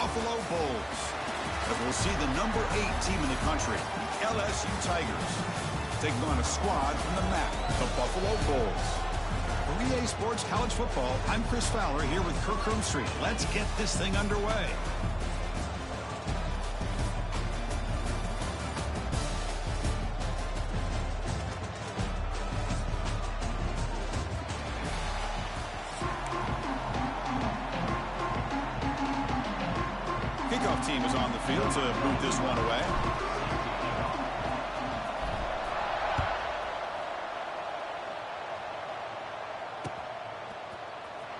Buffalo Bulls. As we'll see the number 8 team in the country, the LSU Tigers, taking on a squad from the MAC, the Buffalo Bulls. For EA Sports College Football, I'm Chris Fowler here with Kirk Street. Let's get this thing underway. Kickoff team is on the field to move this one away.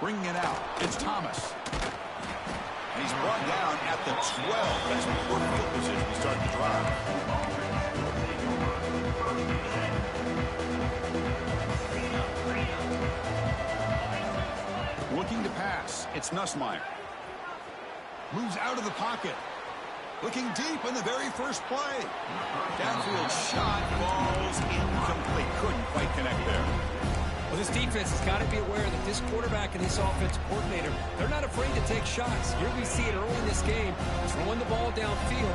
Bringing it out, it's Thomas. And he's brought down at the 12. That's poor field position to start the drive. Looking to pass, it's Nussmeier. Moves out of the pocket. Looking deep in the very first play. Downfield shot, falls incomplete. Couldn't quite connect there. Well, this defense has got to be aware that this quarterback and this offensive coordinator, they're not afraid to take shots. Here we see it early in this game, throwing the ball downfield.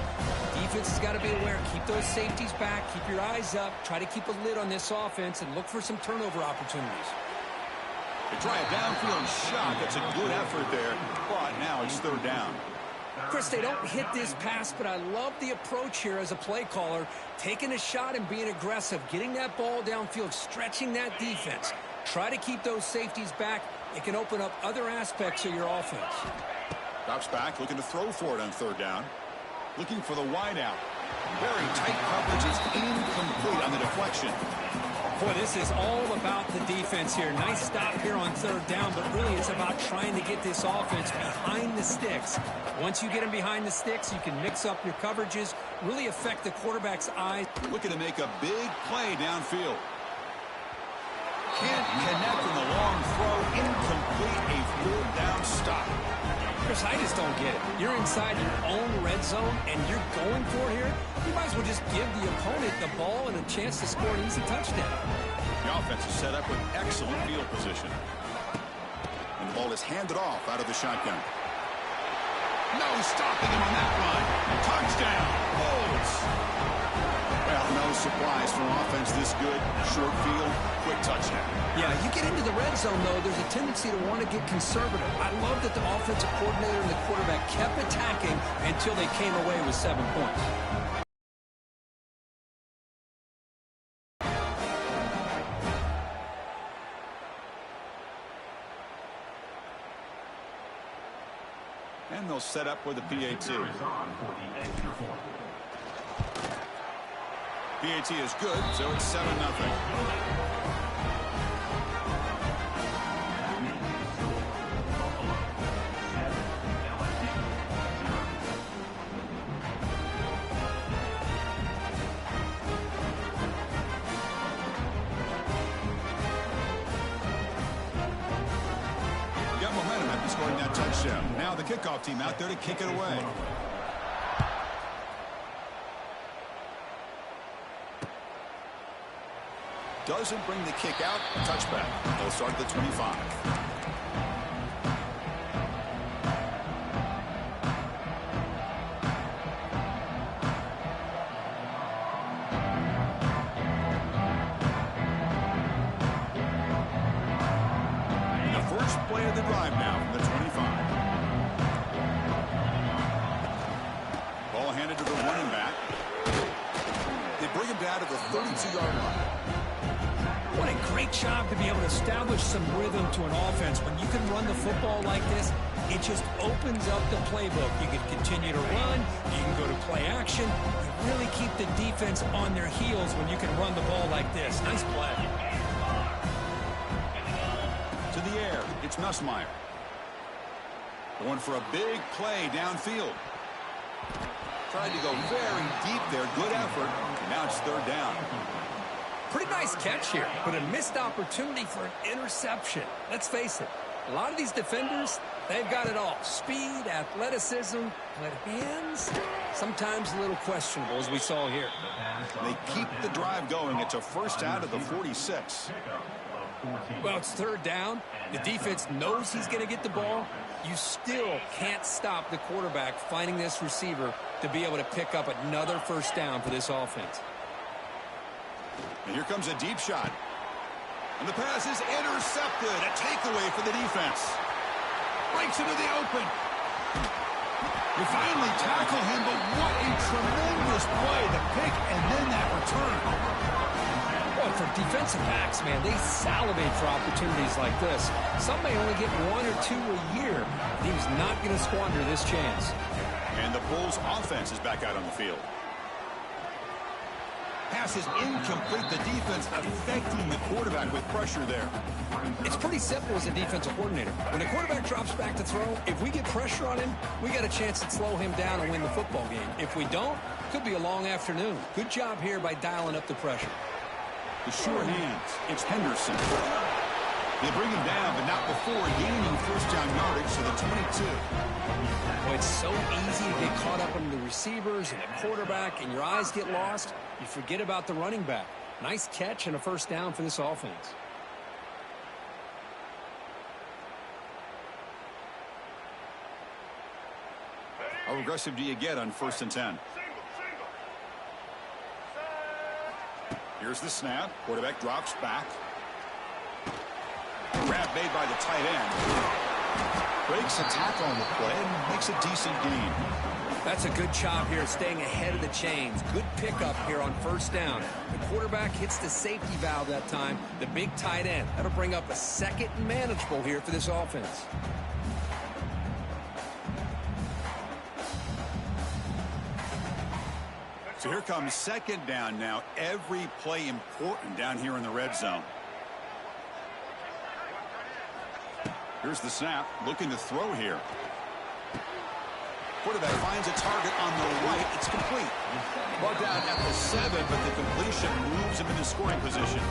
Defense has got to be aware. Keep those safeties back. Keep your eyes up. Try to keep a lid on this offense and look for some turnover opportunities. They try a downfield shot. That's a good effort there, but now it's third down. Chris, they don't hit this pass, but I love the approach here as a play caller. Taking a shot and being aggressive, getting that ball downfield, stretching that defense. Try to keep those safeties back. It can open up other aspects of your offense. Drops back, looking to throw for it on third down. Looking for the wide out. Very tight coverage is incomplete on the deflection. Boy, this is all about the defense here. Nice stop here on third down, but really it's about trying to get this offense behind the sticks. Once you get them behind the sticks, you can mix up your coverages, really affect the quarterback's eyes. Looking to make a big play downfield. Can't connect in the long throw. Incomplete, a third down stop. Chris, I just don't get it. You're inside your own red zone, and you're going for it here. You might as well just give the opponent the ball and a chance to score an easy touchdown. The offense is set up with excellent field position. And the ball is handed off out of the shotgun. No stopping him on that run. Touchdown, Bulls. Well, no surprise for offense this good. Short field, quick touchdown. Yeah, you get into the red zone, though, there's a tendency to want to get conservative. I love that the offensive coordinator and the quarterback kept attacking until they came away with 7 points. And they'll set up with a PAT. PAT is good, so it's 7-0. Got momentum after scoring that touchdown. Now the kickoff team out there to kick it away. Doesn't bring the kick out. Touchback. They'll start at the 25. The first play of the drive now from the 25. Ball handed to the running back. They bring him down to the 32-yard line. What a great job to be able to establish some rhythm to an offense. When you can run the football like this, it just opens up the playbook. You can continue to run. You can go to play action. You really keep the defense on their heels when you can run the ball like this. Nice play. To the air, it's Nussmeier. Going for a big play downfield. Tried to go very deep there. Good effort. And now it's third down. Pretty nice catch here, but a missed opportunity for an interception. Let's face it, a lot of these defenders, they've got it all. Speed, athleticism, but hands, sometimes a little questionable, as we saw here. They keep the drive going. It's a first out of the 46. Well, it's third down. The defense knows he's going to get the ball. You still can't stop the quarterback finding this receiver to be able to pick up another first down for this offense. And here comes a deep shot. And the pass is intercepted. A takeaway for the defense. Breaks into the open. We finally tackle him, but what a tremendous play. The pick and then that return. Well, for defensive backs, man, they salivate for opportunities like this. Some may only get 1 or 2 a year. He was not going to squander this chance. And the Bulls offense is back out on the field. Pass is incomplete. The defense affecting the quarterback with pressure there. It's pretty simple as a defensive coordinator. When the quarterback drops back to throw, if we get pressure on him, we got a chance to slow him down and win the football game. If we don't, could be a long afternoon. Good job here by dialing up the pressure. The sure hands. It's Henderson. They bring him down, but not before gaining first down yardage to the 22. Well, it's so easy to get caught up in the receivers and the quarterback, and your eyes get lost. You forget about the running back. Nice catch and a first down for this offense. How aggressive do you get on 1st and 10? Here's the snap. Quarterback drops back. Grab made by the tight end. Breaks a tackle on the play and makes a decent gain. That's a good job here, staying ahead of the chains. Good pickup here on first down. The quarterback hits the safety valve that time, the big tight end. That'll bring up a second and manageable here for this offense. So here comes second down now. Every play important down here in the red zone. Here's the snap. Looking to throw here. Quarterback finds a target on the right. It's complete. Ball down at the 7, but the completion moves him into scoring position.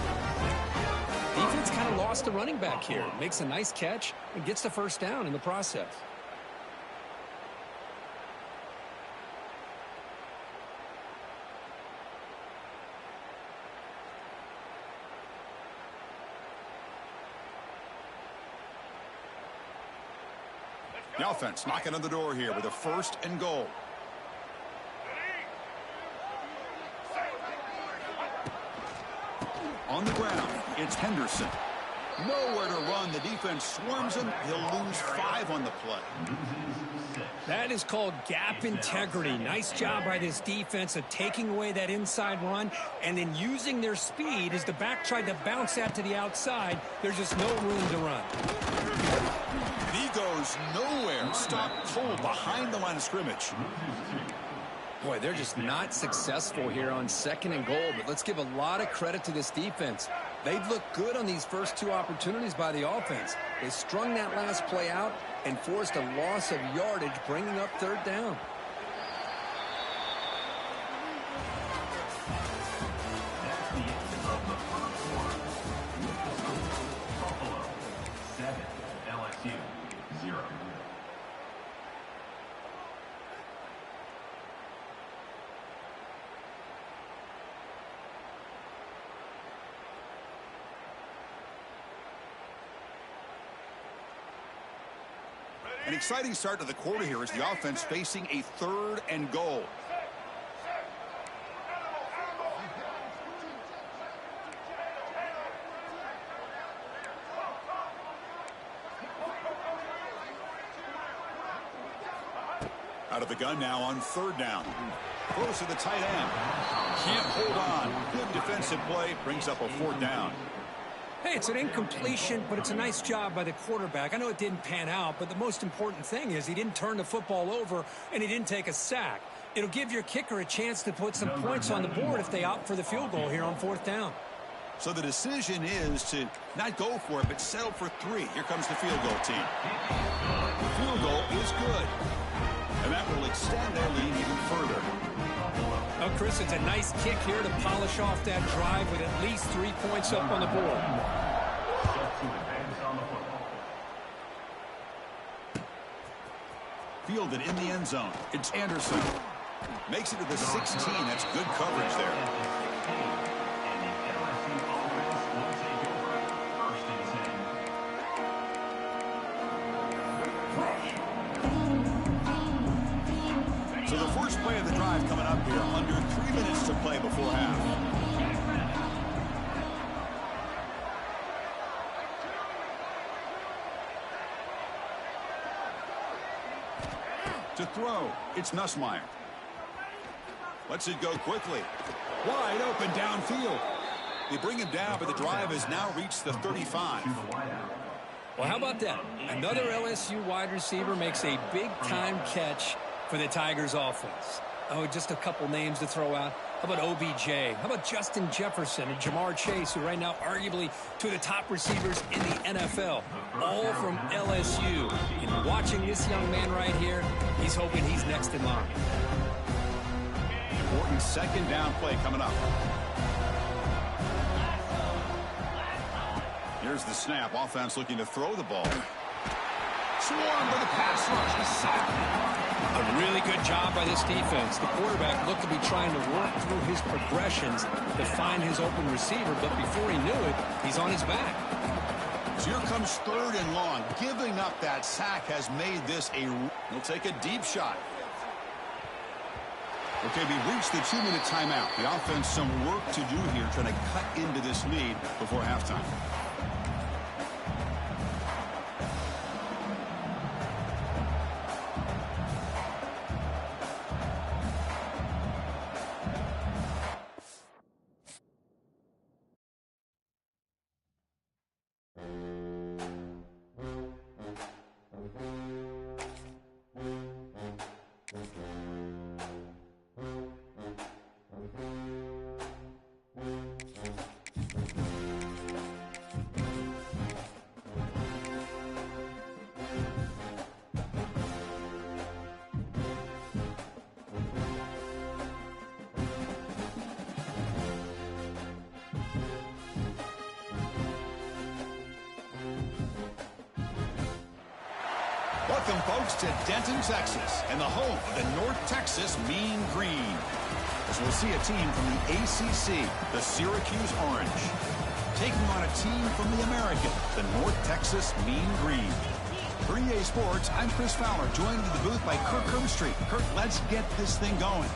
Defense kind of lost the running back here. Makes a nice catch and gets the first down in the process. The offense knocking on the door here with a 1st and goal. On the ground, it's Henderson. Nowhere to run. The defense swarms him. He'll lose 5 on the play. That is called gap integrity. Nice job by this defense of taking away that inside run and then using their speed as the back tried to bounce that to the outside. There's just no room to run. He goes nowhere. Stop cold behind the line of scrimmage. Boy, they're just not successful here on 2nd and goal, but let's give a lot of credit to this defense. They've looked good on these first 2 opportunities by the offense. They strung that last play out and forced a loss of yardage, bringing up 3rd down. An exciting start to the quarter here as the offense facing a 3rd and goal. Out of the gun now on 3rd down. Close to the tight end. Can't hold on. Good defensive play. Brings up a 4th down. Hey, it's an incompletion, but it's a nice job by the quarterback. I know it didn't pan out, but the most important thing is he didn't turn the football over and he didn't take a sack. It'll give your kicker a chance to put some points on the board if they opt for the field goal here on 4th down. So the decision is to not go for it, but settle for 3. Here comes the field goal team. The field goal is good. And that will extend their lead even further. Well, Chris, it's a nice kick here to polish off that drive with at least 3 points up on the board. Fielded in the end zone. It's Anderson. Makes it to the 16. That's good coverage there. So the first play of the drive coming up here, under 3 minutes to play before half. To throw, it's Nussmeier. Lets it go quickly. Wide open downfield. They bring him down, but the drive has now reached the 35. Well, how about that? Another LSU wide receiver makes a big-time catch for the Tigers offense. Oh, just a couple names to throw out. How about OBJ? How about Justin Jefferson and Jamar Chase, who right now arguably two of the top receivers in the NFL, all from LSU. And watching this young man right here, he's hoping he's next in line. Important second down play coming up. Here's the snap. Offense looking to throw the ball. Swarmed by the pass rush. He's sacked. A really good job by this defense. The quarterback looked to be trying to work through his progressions to find his open receiver, but before he knew it, he's on his back. So here comes 3rd and long. Giving up that sack has made this a... He'll take a deep shot. Okay, we've reached the 2-minute timeout. The offense some work to do here, trying to cut into this lead before halftime. Welcome, folks, to Denton, Texas, and the home of the North Texas Mean Green. As we'll see a team from the ACC, the Syracuse Orange, taking on a team from the American, the North Texas Mean Green. For EA Sports, I'm Chris Fowler, joined in the booth by Kirk Herbstreit. Kirk, let's get this thing going.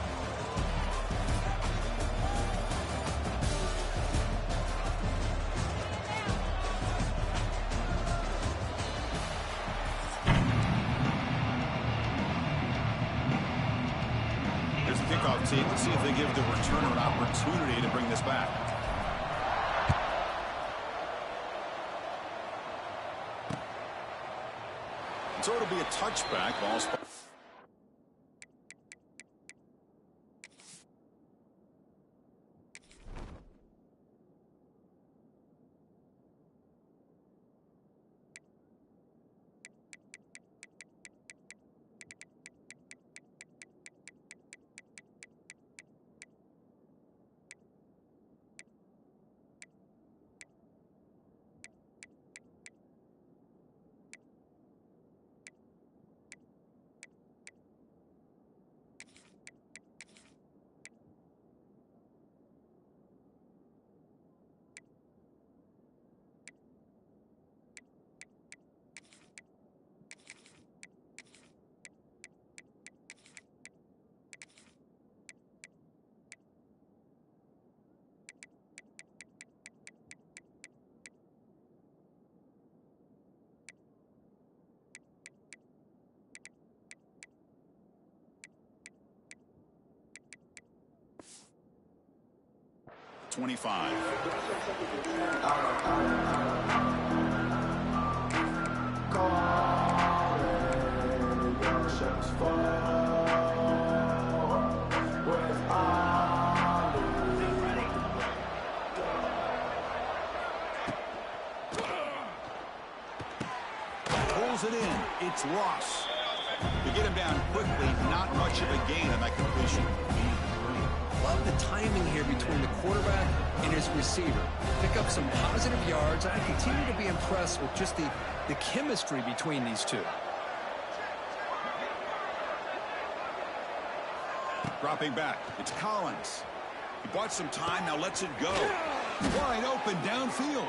Let's see if they give the returner an opportunity to bring this back. So it'll be a touchback. Ball's... .25. Pulls it in. It's Ross. To get him down quickly, not much of a gain on that completion. Love the timing here between the quarterback and his receiver. Pick up some positive yards. I continue to be impressed with just the chemistry between these two. Dropping back, it's Collins. He bought some time, now lets it go. Wide open downfield.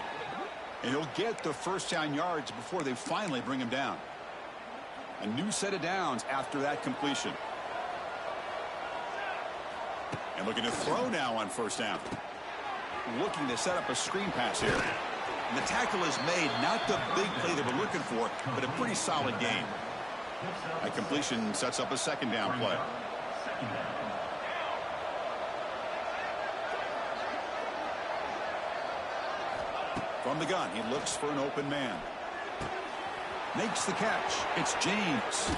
And he'll get the first down yards before they finally bring him down. A new set of downs after that completion. And looking to throw now on first down. Looking to set up a screen pass here. And the tackle is made, not the big play that we're looking for, but a pretty solid gain. A completion sets up a second down play. From the gun, he looks for an open man. Makes the catch. It's James.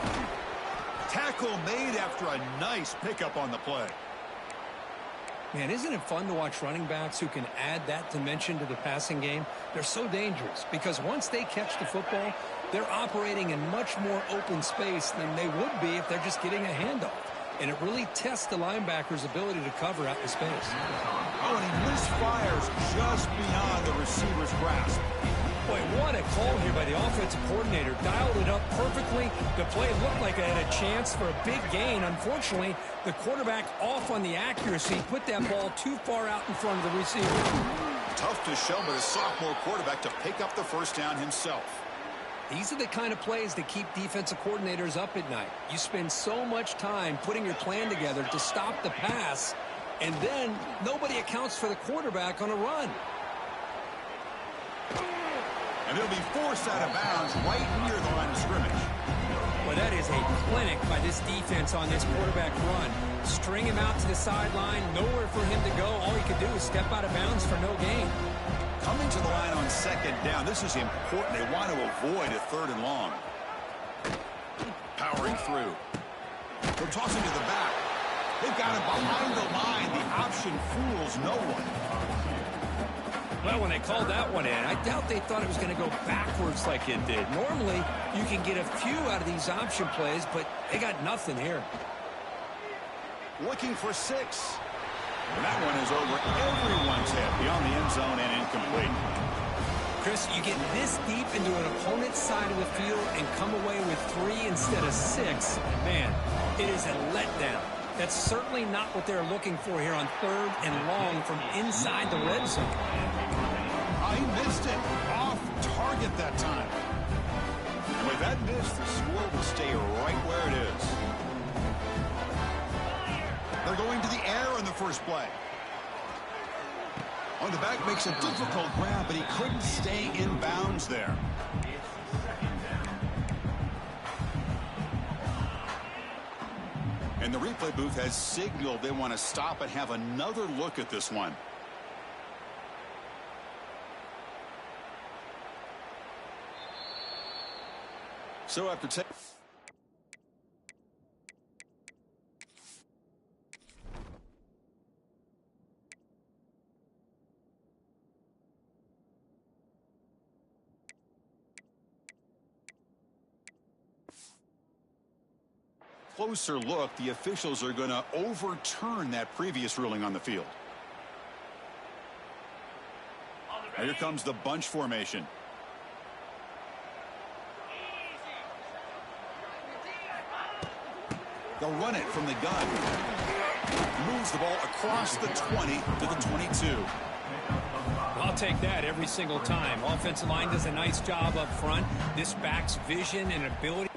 Tackle made after a nice pickup on the play. Man, isn't it fun to watch running backs who can add that dimension to the passing game? They're so dangerous because once they catch the football, they're operating in much more open space than they would be if they're just getting a handoff. And it really tests the linebacker's ability to cover out the space. Oh, and he misfires just beyond the receiver's grasp. Boy, what a call here by the offensive coordinator. Dialed it up perfectly. The play looked like it had a chance for a big gain. Unfortunately, the quarterback off on the accuracy, put that ball too far out in front of the receiver. Tough to show, but a sophomore quarterback to pick up the first down himself. These are the kind of plays that keep defensive coordinators up at night. You spend so much time putting your plan together to stop the pass, and then nobody accounts for the quarterback on a run. And he'll be forced out of bounds right near the line of scrimmage. Well, that is a clinic by this defense on this quarterback run. String him out to the sideline, nowhere for him to go. All he could do is step out of bounds for no gain. Coming to the line on second down, this is important. They want to avoid a third and long. Powering through. They'll toss him to the back. They've got him behind the line. The option fools no one. Well, when they called that one in, I doubt they thought it was going to go backwards like it did. Normally, you can get a few out of these option plays, but they got nothing here. Looking for 6. And that one is over everyone's head beyond the end zone and incomplete. Chris, you get this deep into an opponent's side of the field and come away with 3 instead of 6. Man, it is a letdown. That's certainly not what they're looking for here on third and long from inside the red zone. He missed it. Off target that time. And with that miss, the score will stay right where it is. They're going to the air on the first play. On the back makes a difficult grab, but he couldn't stay in bounds there. And the replay booth has signaled they want to stop and have another look at this one. So after closer look, the officials are going to overturn that previous ruling on the field. Now here comes the bunch formation. They'll run it from the gun. Moves the ball across the 20 to the 22. I'll take that every single time. Offensive line does a nice job up front. This back's vision and ability.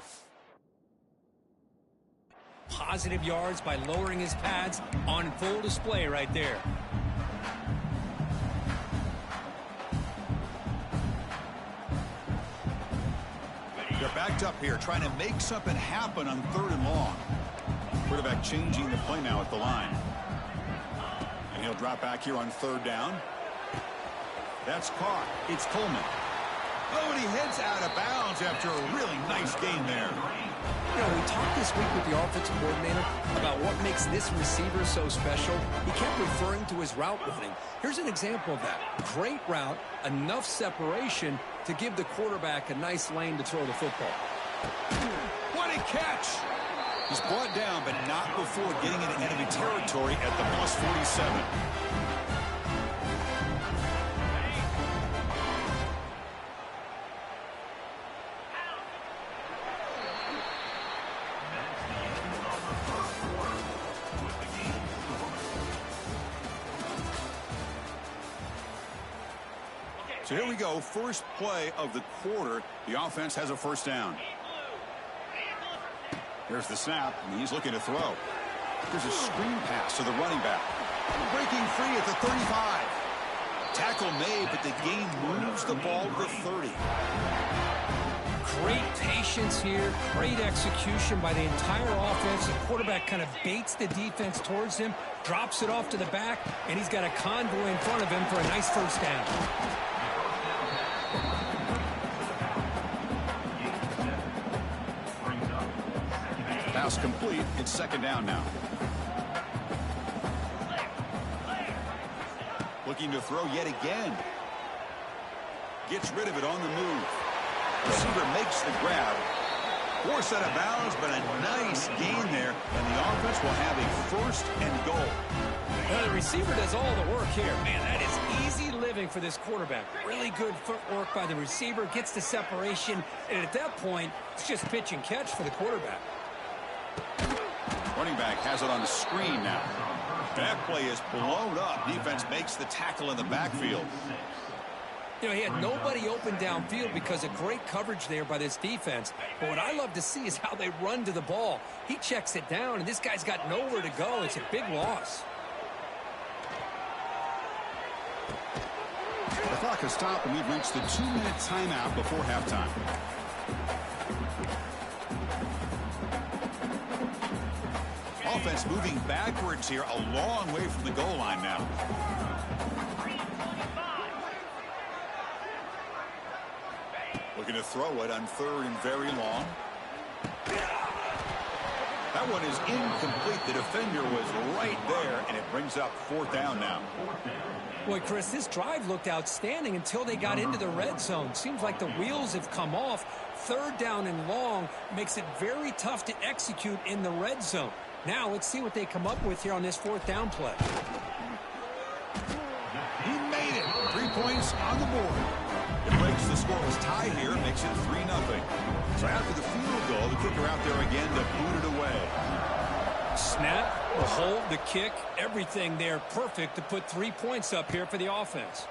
Positive yards by lowering his pads on full display right there. They're backed up here trying to make something happen on third and long. Quarterback changing the play now at the line. And he'll drop back here on third down. That's caught. It's Coleman. Oh, and he heads out of bounds after a really nice gain there. You know, we talked this week with the offensive coordinator about what makes this receiver so special. He kept referring to his route running. Here's an example of that. Great route, enough separation to give the quarterback a nice lane to throw the football. What a catch! He's brought down, but not before getting into enemy territory at the plus 47. So here we go, first play of the quarter. The offense has a first down. Here's the snap, and he's looking to throw. There's a screen pass to the running back. Breaking free at the 35. Tackle made, but the gain moves the ball to the 30. Great patience here, great execution by the entire offense. The quarterback kind of baits the defense towards him, drops it off to the back, and he's got a convoy in front of him for a nice first down. Pass complete. It's second down now. Looking to throw yet again. Gets rid of it on the move. Receiver makes the grab. Forced out of bounds, but a nice gain there, and the offense will have a first and goal. Well, the receiver does all the work here. Man, that is easy living for this quarterback. Really good footwork by the receiver, gets the separation, and at that point, it's just pitch and catch for the quarterback. Running back has it on the screen now. That play is blown up. Defense makes the tackle in the backfield. You know, he had nobody open downfield because of great coverage there by this defense. But what I love to see is how they run to the ball. He checks it down, and this guy's got nowhere to go. It's a big loss. The clock has stopped, and we've reached the 2-minute timeout before halftime. Offense moving backwards here, a long way from the goal line now. Looking to throw it on third and very long. That one is incomplete. The defender was right there, and it brings up fourth down now. Boy, Chris, this drive looked outstanding until they got into the red zone. Seems like the wheels have come off. Third down and long makes it very tough to execute in the red zone. Now let's see what they come up with here on this fourth down play. He made it. 3 points on the board. It breaks the scoreless tie here, makes it 3-0. So after the field goal, the kicker out there again to boot it away. Snap, the hold, the kick, everything there perfect to put 3 points up here for the offense.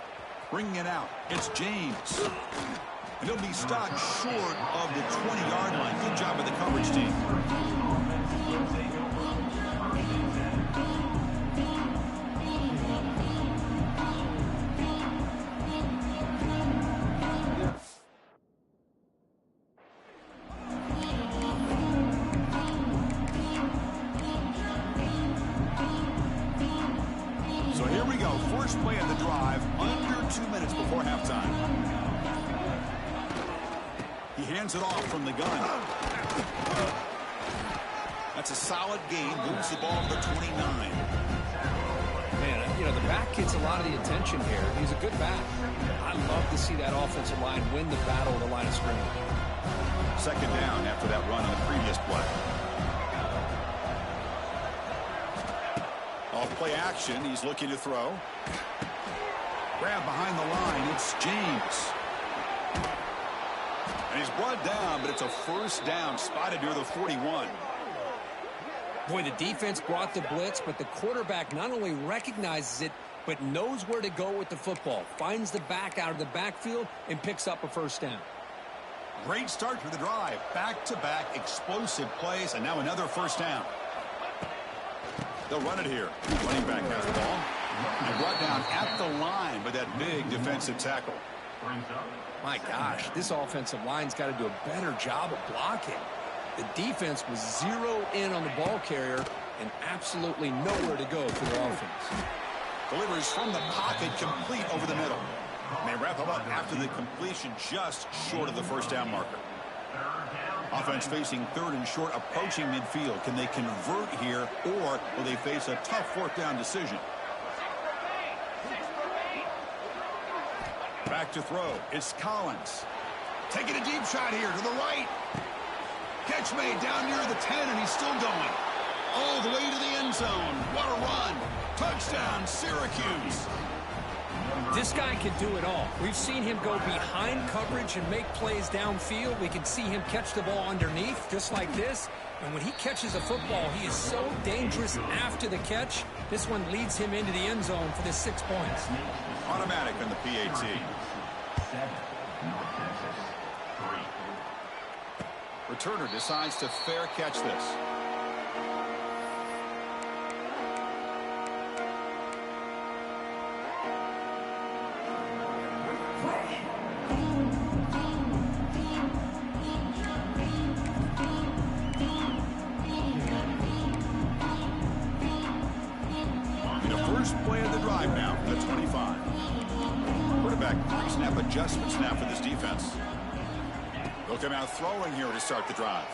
Bringing it out, it's James. And he'll be stopped short of the 20-yard line. Good job by the coverage team. So here we go. First play of the drive, under 2 minutes before halftime. He hands it off from the gun. That's a solid gain. Moves the ball to the 29. Man, you know, the back gets a lot of the attention here. He's a good back. I love to see that offensive line win the battle at the line of scrimmage. Second down after that run on the previous play. Off play action. He's looking to throw. Grab behind the line. It's James. And he's brought down, but it's a first down spotted near the 41. Boy, the defense brought the blitz, but the quarterback not only recognizes it, but knows where to go with the football. Finds the back out of the backfield and picks up a first down. Great start to the drive. Back-to-back explosive plays, and now another first down. They'll run it here. Running back has the ball. And brought down at the line with that big defensive tackle. My gosh, this offensive line's got to do a better job of blocking. The defense was zeroed in on the ball carrier and absolutely nowhere to go for the offense. Delivers from the pocket, complete over the middle. And they wrap him up after the completion, just short of the first down marker. Offense facing third and short, approaching midfield. Can they convert here, or will they face a tough fourth down decision? Back to throw. It's Collins. Taking a deep shot here to the right. Catch made down near the 10, and he's still going. All the way to the end zone. What a run. Touchdown, Syracuse. This guy can do it all. We've seen him go behind coverage and make plays downfield. We can see him catch the ball underneath, just like this. And when he catches a football, he is so dangerous after the catch. This one leads him into the end zone for the 6 points. Automatic on the PAT. Returner decides to fair catch this. first play of the drive now at 25. Quarterback pre-snap adjustments now for this defense. They'll come out throwing here to start the drive.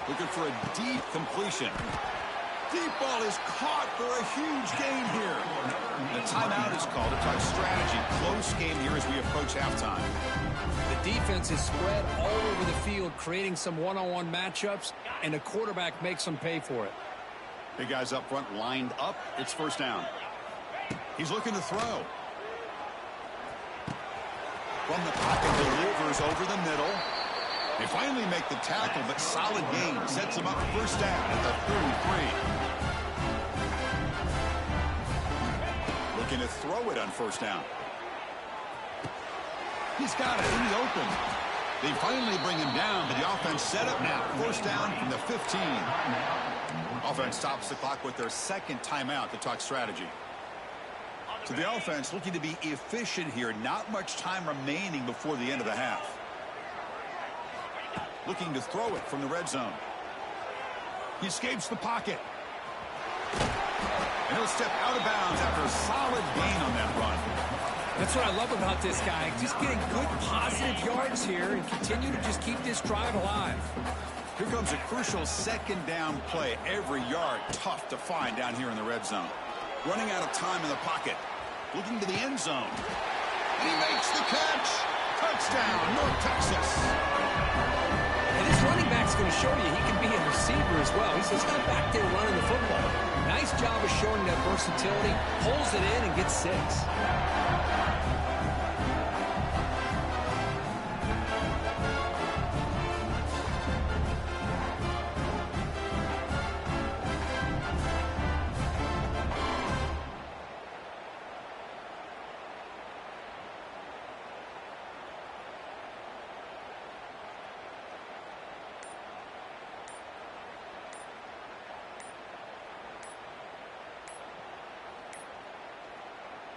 Looking for a deep completion. Deep ball is caught for a huge gain here. The timeout is called to talk strategy. Close game here as we approach halftime. The defense is spread all over the field, creating some one-on-one matchups, and the quarterback makes them pay for it. Big guys up front lined up. It's first down. He's looking to throw. From the pocket, delivers over the middle. They finally make the tackle, but solid gain. Sets them up first down at the 33. Looking to throw it on first down. He's got it in the open. They finally bring him down, but the offense set up now. First down from the 15. Offense stops the clock with their second timeout to talk strategy. So the offense looking to be efficient here. Not much time remaining before the end of the half. Looking to throw it from the red zone. He escapes the pocket. And he'll step out of bounds after a solid gain on that run. That's what I love about this guy. Just getting good positive yards here and continue to just keep this drive alive. Here comes a crucial second down play. Every yard tough to find down here in the red zone. Running out of time in the pocket. Looking to the end zone. And he makes the catch. Touchdown, North Texas. And this running back's going to show you he can be a receiver as well. He's just not back there running the football. Nice job of showing that versatility. Pulls it in and gets 6.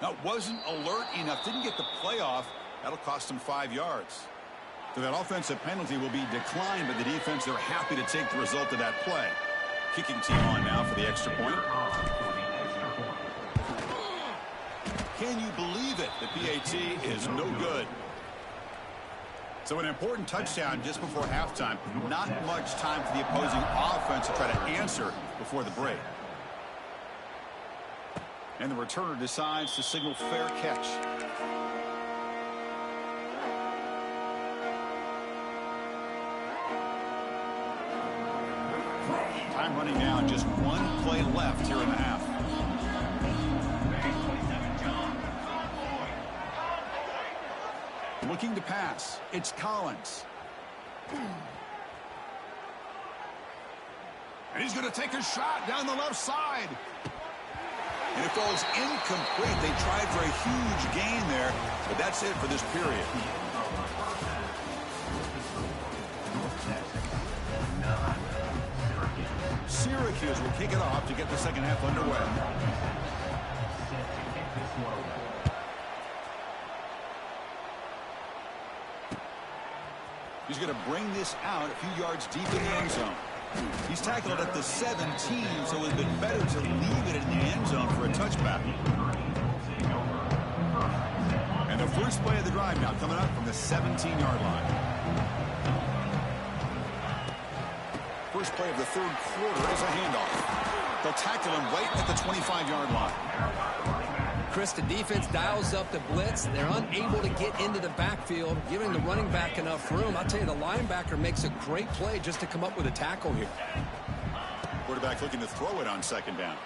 Now, wasn't alert enough. Didn't get the play off. That'll cost him 5 yards. So that offensive penalty will be declined by the defense. They're happy to take the result of that play. Kicking team on now for the extra point. Can you believe it? The PAT is no good. So an important touchdown just before halftime. Not much time for the opposing offense to try to answer before the break. And the returner decides to signal fair catch. Time running down. Just one play left here in the half. Looking to pass. It's Collins. And he's going to take a shot down the left side. And it falls incomplete. They tried for a huge gain there, but that's it for this period. Syracuse will kick it off to get the second half underway. He's going to bring this out a few yards deep in the end zone. He's tackled at the 17, so it would have been better to leave it in the end zone for a touchback. And the first play of the drive now coming up from the 17-yard line. First play of the third quarter is a handoff. They'll tackle him right at the 25-yard line. Chris, the defense dials up the blitz. They're unable to get into the backfield, giving the running back enough room. I'll tell you, the linebacker makes a great play just to come up with a tackle here. Quarterback looking to throw it on second down.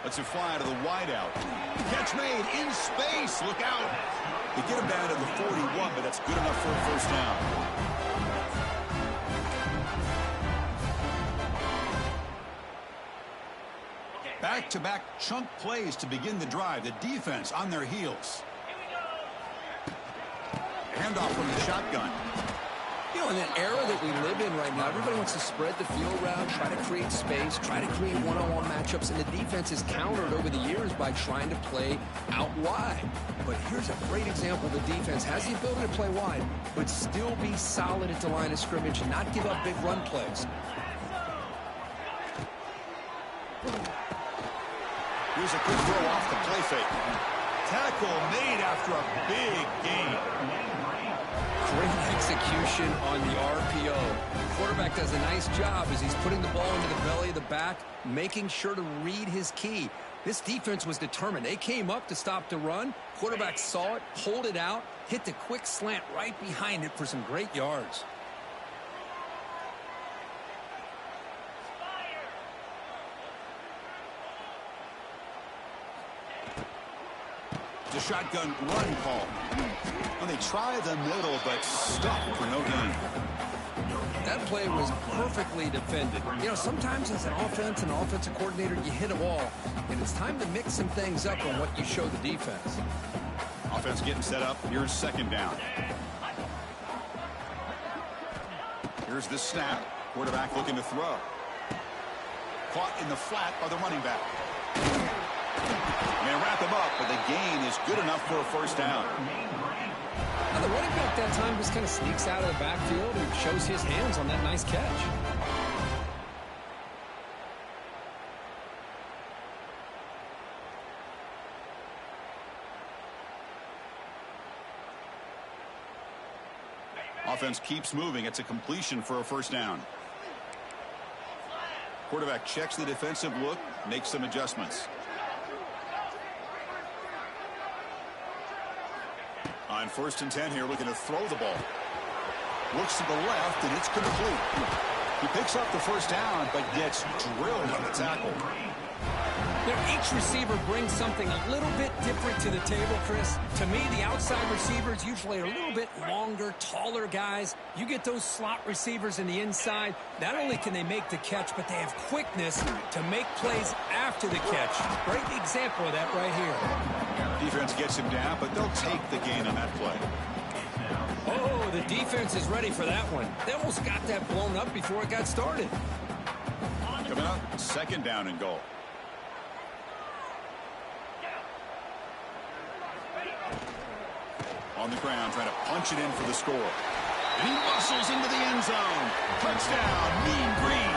Lets it fly to the wideout. Catch made in space. Look out. They get him down to the 41, but that's good enough for a first down. Back-to-back chunk plays to begin the drive. The defense on their heels. Handoff from the shotgun. You know, in that era that we live in right now, everybody wants to spread the field around, try to create space, try to create one-on-one matchups, and the defense is countered over the years by trying to play out wide. But here's a great example. The defense has the ability to play wide, but still be solid at the line of scrimmage and not give up big run plays. Here's a quick throw off the play fake. Tackle made after a big gain. Great execution on the RPO. The quarterback does a nice job as he's putting the ball into the belly of the back, making sure to read his key. This defense was determined. They came up to stop the run. Quarterback saw it, pulled it out, hit the quick slant right behind it for some great yards. The shotgun run call. And they try the middle, but stop for no gain. That play was perfectly defended. You know, sometimes as an offense and offensive coordinator, you hit a wall, and it's time to mix some things up on what you show the defense. Offense getting set up. Here's second down. Here's the snap. Quarterback looking to throw. Caught in the flat by the running back. They wrap him up, but the gain is good enough for a first down. Now the running back that time just kind of sneaks out of the backfield and shows his hands on that nice catch. Offense keeps moving. It's a completion for a first down. Quarterback checks the defensive look, makes some adjustments. On 1st and 10 here, looking to throw the ball. Looks to the left, and it's complete. He picks up the first down, but gets drilled on the tackle. You know, each receiver brings something a little bit different to the table, Chris. To me, the outside receivers usually are a little bit longer, taller guys. You get those slot receivers in the inside, not only can they make the catch, but they have quickness to make plays after the catch. Great example of that right here. Defense gets him down, but they'll take the gain on that play. Oh, the defense is ready for that one. They almost got that blown up before it got started. Coming up, second down and goal. On the ground, trying to punch it in for the score. And he muscles into the end zone. Touchdown, Mean Green.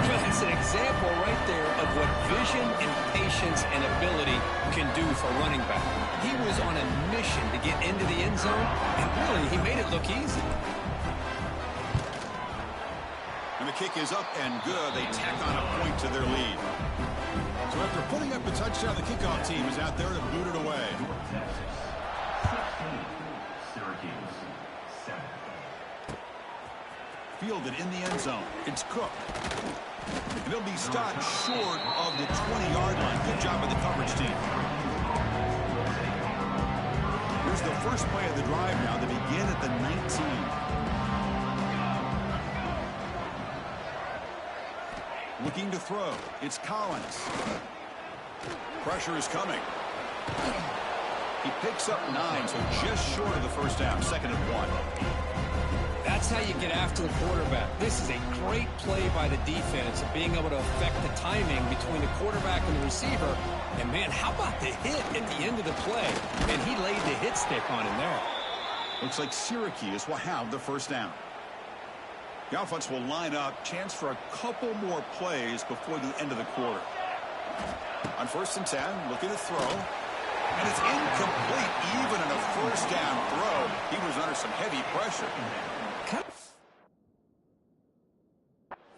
That's an example right there of what vision and patience and ability can do for running back. He was on a mission to get into the end zone, and really, he made it look easy. And the kick is up and good. They tack on a point to their lead. So after putting up the touchdown, the kickoff team is out there to boot it away. Fielded in the end zone. It's Cook. And he'll be stopped short of the 20-yard line. Good job by the coverage team. Here's the first play of the drive now. They begin at the 19. Looking to throw. It's Collins. Pressure is coming. He picks up 9, so just short of the first down. 2nd and 1. That's how you get after the quarterback. This is a great play by the defense of being able to affect the timing between the quarterback and the receiver. And, man, how about the hit at the end of the play? And he laid the hit stick on him there. Looks like Syracuse will have the first down. The offense will line up. Chance for a couple more plays before the end of the quarter. On 1st and 10, looking to throw. And it's incomplete, even on a first down throw. He was under some heavy pressure.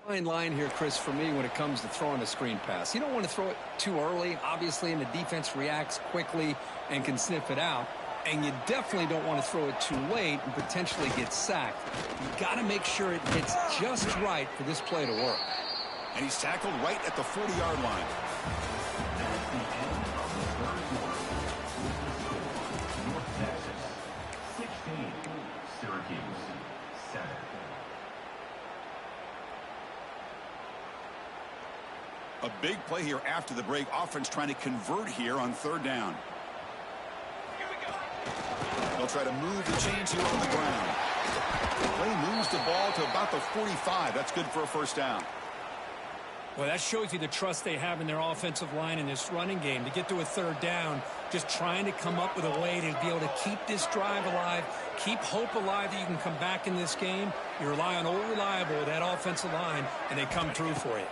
Fine line here, Chris, for me when it comes to throwing a screen pass. You don't want to throw it too early, obviously, and the defense reacts quickly and can sniff it out. And you definitely don't want to throw it too late and potentially get sacked. You've got to make sure it hits just right for this play to work. And he's tackled right at the 40-yard line. A big play here after the break. Offense trying to convert here on 3rd down. They'll try to move the chains here on the ground. Play moves the ball to about the 45. That's good for a first down. Well, that shows you the trust they have in their offensive line in this running game. To get to a 3rd down, just trying to come up with a way to be able to keep this drive alive, keep hope alive that you can come back in this game. You rely on old reliable, that offensive line, and they come through for you.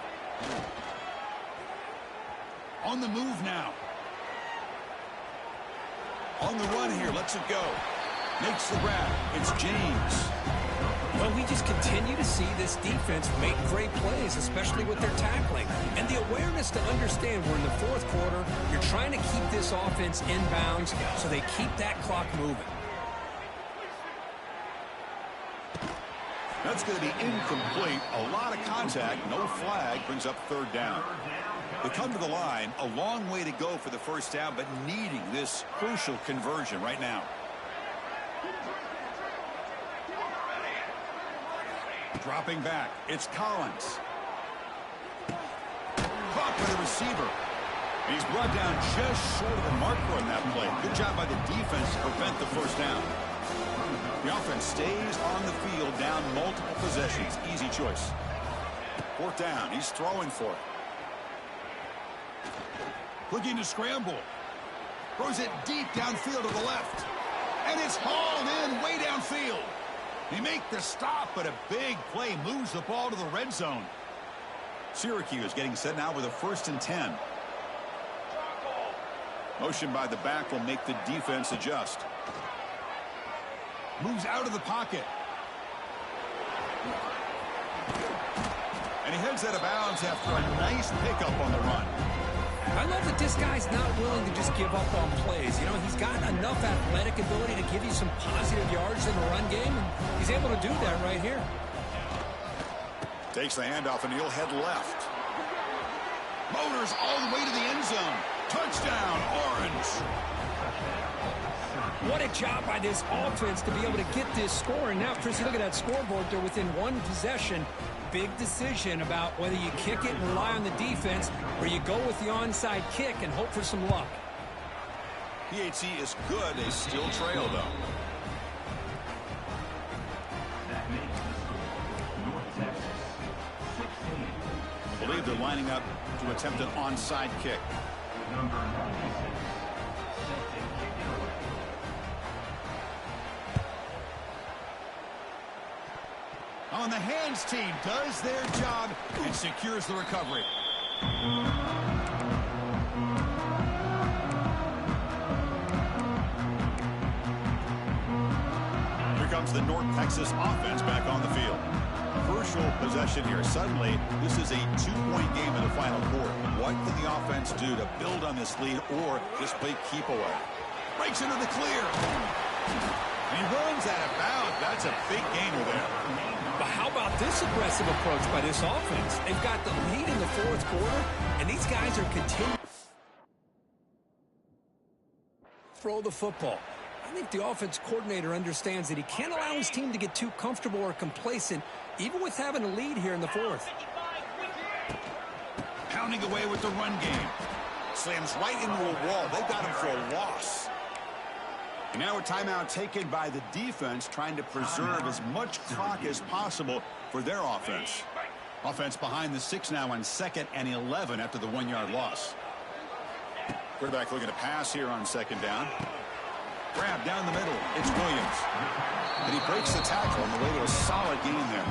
On the move now. On the run here, lets it go. Makes the grab. It's James. Well, we just continue to see this defense make great plays, especially with their tackling. And the awareness to understand we're in the fourth quarter, you're trying to keep this offense in bounds so they keep that clock moving. That's going to be incomplete. A lot of contact, no flag, brings up third down. They come to the line, a long way to go for the first down, but needing this crucial conversion right now. Dropping back, it's Collins. Caught by the receiver. He's brought down just short of the marker on that play. Good job by the defense to prevent the first down. The offense stays on the field, down multiple possessions. Easy choice. Fourth down, he's throwing for it. Looking to scramble. Throws it deep downfield to the left. And it's hauled in way downfield. They make the stop, but a big play moves the ball to the red zone. Syracuse getting set now with a 1st and 10. Motion by the back will make the defense adjust. Moves out of the pocket. And he heads out of bounds after a nice pickup on the run. I love that this guy's not willing to just give up on plays. You know, he's got enough athletic ability to give you some positive yards in the run game, and he's able to do that right here. Takes the handoff, and he'll head left. Motors all the way to the end zone. Touchdown, Orange. What a job by this offense to be able to get this score. And now, Chris, you look at that scoreboard. They're within one possession. Big decision about whether you kick it and rely on the defense or you go with the onside kick and hope for some luck. PAT is good. They still trail, though. I believe they're lining up to attempt an onside kick. On the hands team does their job and secures the recovery. Here comes the North Texas offense back on the field. Crucial possession here. Suddenly, this is a 2-point game in the final quarter. What can the offense do to build on this lead or just play keep away? Breaks into the clear. And he runs out of bounds. That's a big gainer there. But how about this aggressive approach by this offense? They've got the lead in the fourth quarter, and these guys are continuing to throw the football. I think the offense coordinator understands that he can't allow his team to get too comfortable or complacent, even with having a lead here in the fourth. Pounding away with the run game. Slams right into a wall. They've got him for a loss. And now a timeout taken by the defense, trying to preserve as much clock as possible for their offense. Offense behind the 6 now on 2nd and 11 after the 1-yard loss. Quarterback looking to pass here on 2nd down. Grab down the middle. It's Williams. And he breaks the tackle on the way to a solid gain there.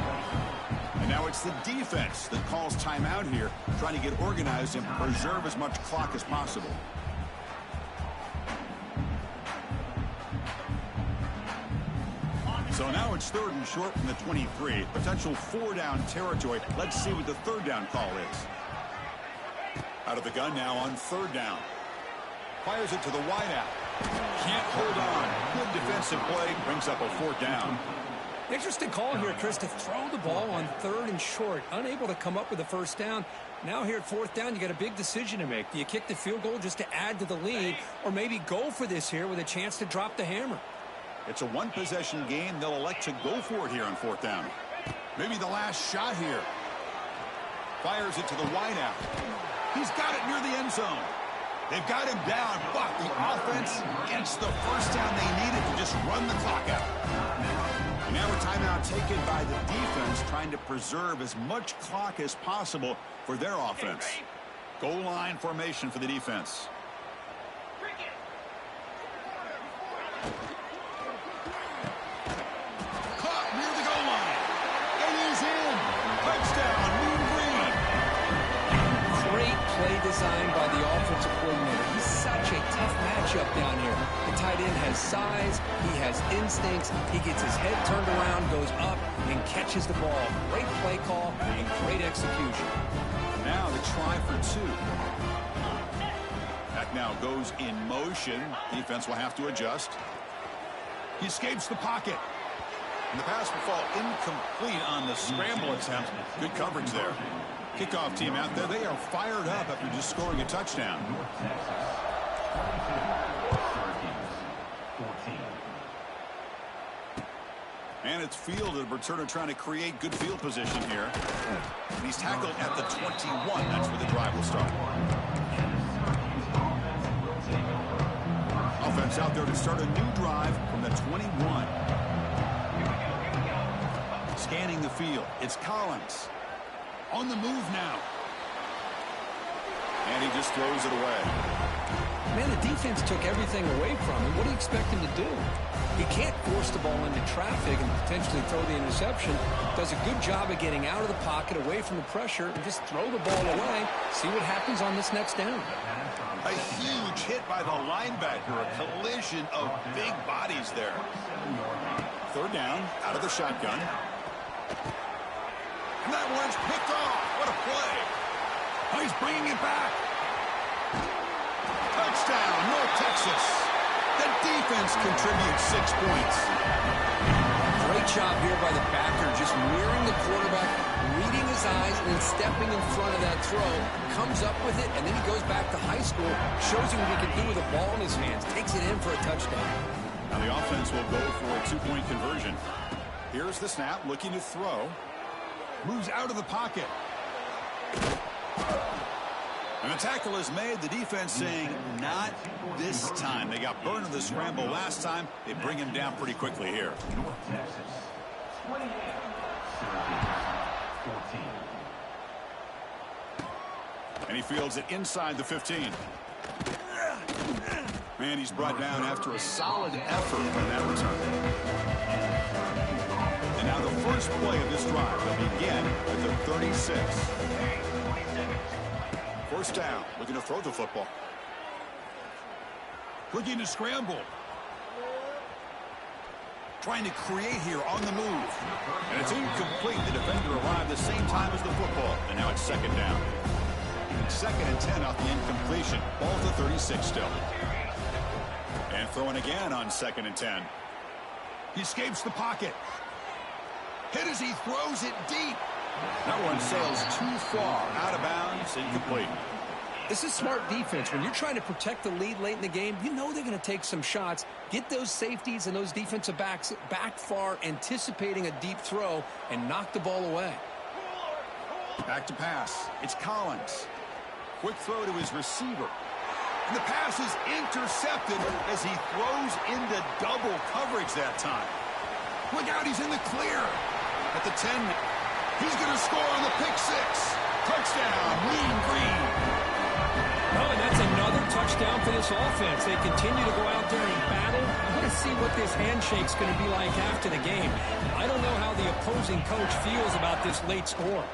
And now it's the defense that calls timeout here, trying to get organized and preserve as much clock as possible. So now it's 3rd and short from the 23. Potential 4-down territory. Let's see what the 3rd down call is. Out of the gun now on 3rd down. Fires it to the wideout. Can't hold on. Good defensive play. Brings up a 4th down. Interesting call here, Chris, to throw the ball on 3rd and short. Unable to come up with a 1st down. Now here at 4th down, you got a big decision to make. Do you kick the field goal just to add to the lead, or maybe go for this here with a chance to drop the hammer? It's a 1-possession game. They'll elect to go for it here on 4th down. Maybe the last shot here. Fires it to the wideout. He's got it near the end zone. They've got him down, but the offense gets the 1st down they needed to just run the clock out. And now a timeout taken by the defense, trying to preserve as much clock as possible for their offense. Goal line formation for the defense. Caught near the goal line. And he's in. Touchdown, Mean Green. Great play designed by the offensive coordinator. He's such a tough matchup down here. The tight end has size, he has instincts, he gets his head turned around, goes up, and catches the ball. Great play call and great execution. Now the try for two. That now goes in motion. Defense will have to adjust. He escapes the pocket. And the pass will fall incomplete on the scramble attempt. Good coverage there. Kickoff team out there. They are fired up after just scoring a touchdown. And it's fielded. Returner trying to create good field position here. And he's tackled at the 21. That's where the drive will start. Offense out there to start a new drive from the 21. Scanning the field. It's Collins. On the move now. And he just throws it away. Man, the defense took everything away from him. What do you expect him to do? He can't force the ball into traffic and potentially throw the interception. Does a good job of getting out of the pocket, away from the pressure, and just throw the ball away. See what happens on this next down. A huge hit by the linebacker. A collision of big bodies there. Third down, out of the shotgun. And that one's picked off. What a play. Oh, he's bringing it back. Touchdown, North Texas. The defense contributes 6 points. Great job here by the backer, just mirroring the quarterback, reading his eyes, and then stepping in front of that throw. Comes up with it, and then he goes back to high school, shows you what he can do with a ball in his hands, takes it in for a touchdown. Now the offense will go for a 2-point conversion. Here's the snap, looking to throw. Moves out of the pocket. And the tackle is made. The defense saying, not this time. They got burned in the scramble last time. They bring him down pretty quickly here. And he fields it inside the 15. And he's brought down after a solid effort on that return. And now the first play of this drive will begin at the 36. First down, looking to throw the football. Looking to scramble. Trying to create here on the move. And it's incomplete. The defender arrived the same time as the football. And now it's second down. Second and 10 off the incompletion. Ball to 36 still. And throwing again on second and 10. He escapes the pocket. Hit as he throws it deep. That one sails too far. Out of bounds. Incomplete. This is smart defense. When you're trying to protect the lead late in the game, you know they're going to take some shots. Get those safeties and those defensive backs back far, anticipating a deep throw, and knock the ball away. Back to pass. It's Collins. Quick throw to his receiver. And the pass is intercepted as he throws into double coverage that time. Look out, he's in the clear. At the 10, he's going to score on the pick six. Touchdown, Mean Green. Oh, and that's another touchdown for this offense. They continue to go out there and battle. I'm going to see what this handshake's going to be like after the game. I don't know how the opposing coach feels about this late score.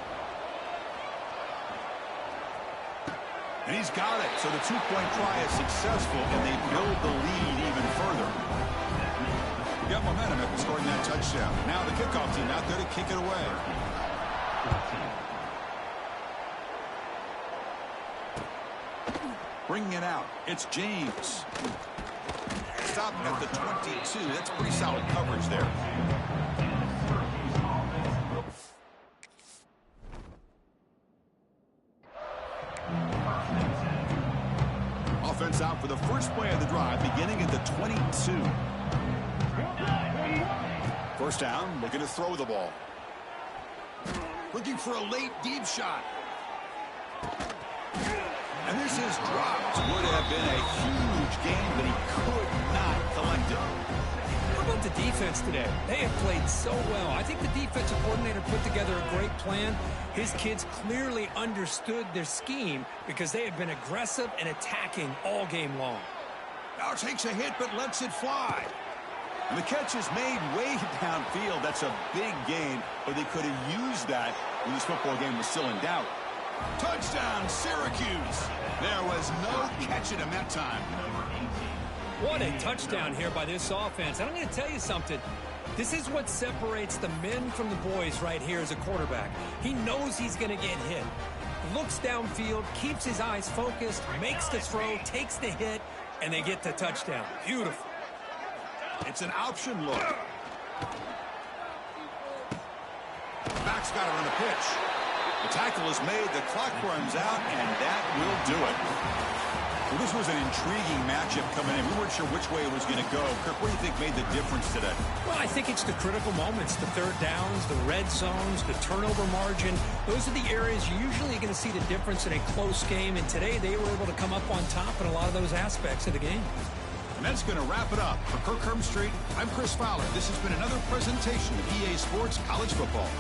And he's got it. So the two-point try is successful, and they build the lead even further. Got momentum after scoring that touchdown. Now the kickoff team out there to kick it away. Bringing it out. It's James. Stop at the 22. That's pretty solid coverage there. Offense out for the first play of the drive, beginning at the 22. First down, looking to throw the ball. Looking for a late deep shot. And this is dropped. Would have been a huge game, but he could not collect it. How about the defense today? They have played so well. I think the defensive coordinator put together a great plan. His kids clearly understood their scheme because they have been aggressive and attacking all game long. Now takes a hit, but lets it fly. And the catch is made way downfield. That's a big gain, but they could have used that when this football game was still in doubt. Touchdown, Syracuse. There was no catching him that time. What a touchdown here by this offense. And I'm going to tell you something. This is what separates the men from the boys right here as a quarterback. He knows he's going to get hit. Looks downfield, keeps his eyes focused, makes the throw, takes the hit, and they get the touchdown. Beautiful. It's an option look. Back's got it on the pitch. The tackle is made, the clock runs out, and that will do it. Well, this was an intriguing matchup coming in. We weren't sure which way it was going to go. Kirk, what do you think made the difference today? Well, I think it's the critical moments, the third downs, the red zones, the turnover margin. Those are the areas you're usually going to see the difference in a close game, and today they were able to come up on top in a lot of those aspects of the game. And that's going to wrap it up. For Kirk Street, I'm Chris Fowler. This has been another presentation of EA Sports College Football.